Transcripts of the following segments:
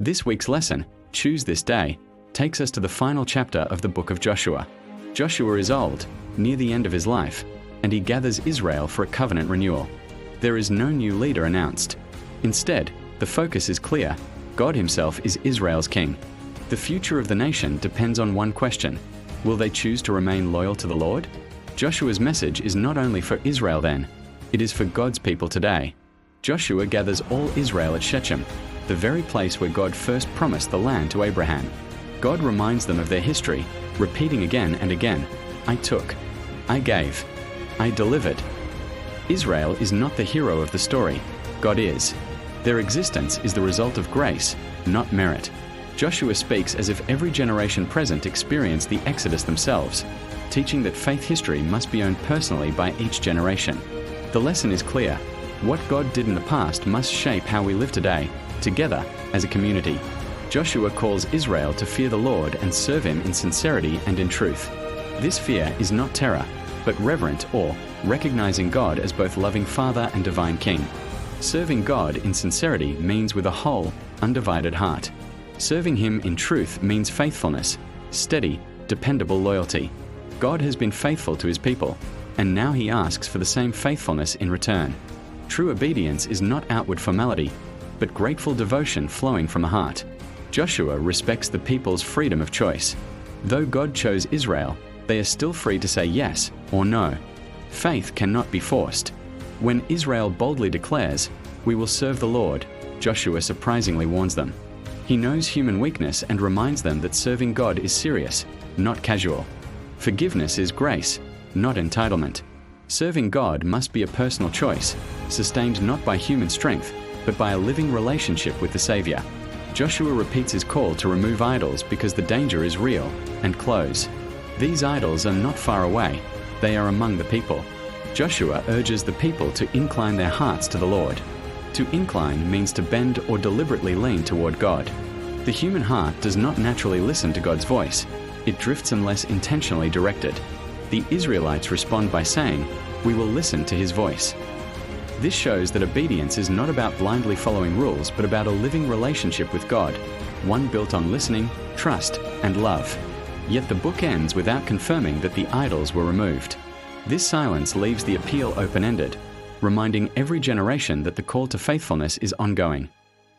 This week's lesson, Choose This Day, takes us to the final chapter of the book of Joshua. Joshua is old, near the end of his life, and he gathers Israel for a covenant renewal. There is no new leader announced. Instead, the focus is clear. God himself is Israel's king. The future of the nation depends on one question. Will they choose to remain loyal to the Lord? Joshua's message is not only for Israel then, it is for God's people today. Joshua gathers all Israel at Shechem, the very place where God first promised the land to Abraham. God reminds them of their history, repeating again and again, I took, I gave, I delivered. Israel is not the hero of the story, God is. Their existence is the result of grace, not merit. Joshua speaks as if every generation present experienced the Exodus themselves, teaching that faith history must be owned personally by each generation. The lesson is clear. What God did in the past must shape how we live today, together as a community. Joshua calls Israel to fear the Lord and serve him in sincerity and in truth. This fear is not terror, but reverent awe, recognizing God as both loving Father and divine King. Serving God in sincerity means with a whole, undivided heart. Serving him in truth means faithfulness, steady, dependable loyalty. God has been faithful to his people, and now he asks for the same faithfulness in return. True obedience is not outward formality, but grateful devotion flowing from the heart. Joshua respects the people's freedom of choice. Though God chose Israel, they are still free to say yes or no. Faith cannot be forced. When Israel boldly declares, "We will serve the Lord," Joshua surprisingly warns them. He knows human weakness and reminds them that serving God is serious, not casual. Forgiveness is grace, not entitlement. Serving God must be a personal choice, sustained not by human strength, but by a living relationship with the Savior. Joshua repeats his call to remove idols because the danger is real, and close. These idols are not far away, they are among the people. Joshua urges the people to incline their hearts to the Lord. To incline means to bend or deliberately lean toward God. The human heart does not naturally listen to God's voice. It drifts unless intentionally directed. The Israelites respond by saying, "We will listen to his voice." This shows that obedience is not about blindly following rules, but about a living relationship with God, one built on listening, trust, and love. Yet the book ends without confirming that the idols were removed. This silence leaves the appeal open-ended, reminding every generation that the call to faithfulness is ongoing.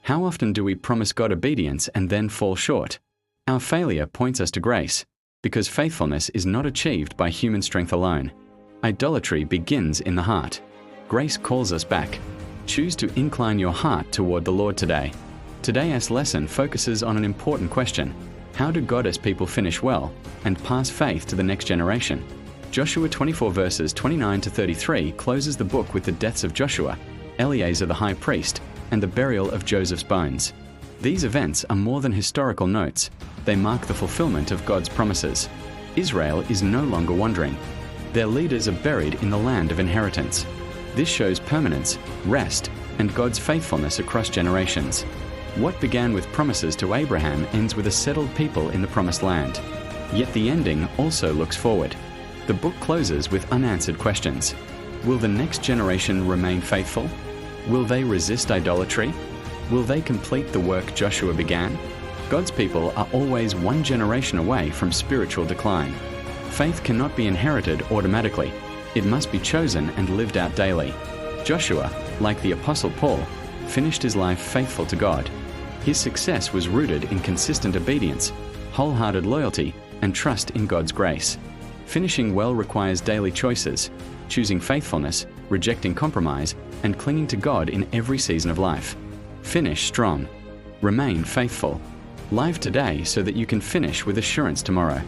How often do we promise God obedience and then fall short? Our failure points us to grace, because faithfulness is not achieved by human strength alone. Idolatry begins in the heart. Grace calls us back. Choose to incline your heart toward the Lord today. Today's lesson focuses on an important question. How do God's people finish well and pass faith to the next generation? Joshua 24 verses 29 to 33 closes the book with the deaths of Joshua, Eleazar the high priest, and the burial of Joseph's bones. These events are more than historical notes. They mark the fulfillment of God's promises. Israel is no longer wandering. Their leaders are buried in the land of inheritance. This shows permanence, rest, and God's faithfulness across generations. What began with promises to Abraham ends with a settled people in the promised land. Yet the ending also looks forward. The book closes with unanswered questions. Will the next generation remain faithful? Will they resist idolatry? Will they complete the work Joshua began? God's people are always one generation away from spiritual decline. Faith cannot be inherited automatically. It must be chosen and lived out daily. Joshua, like the Apostle Paul, finished his life faithful to God. His success was rooted in consistent obedience, wholehearted loyalty, and trust in God's grace. Finishing well requires daily choices, choosing faithfulness, rejecting compromise, and clinging to God in every season of life. Finish strong. Remain faithful. Live today so that you can finish with assurance tomorrow.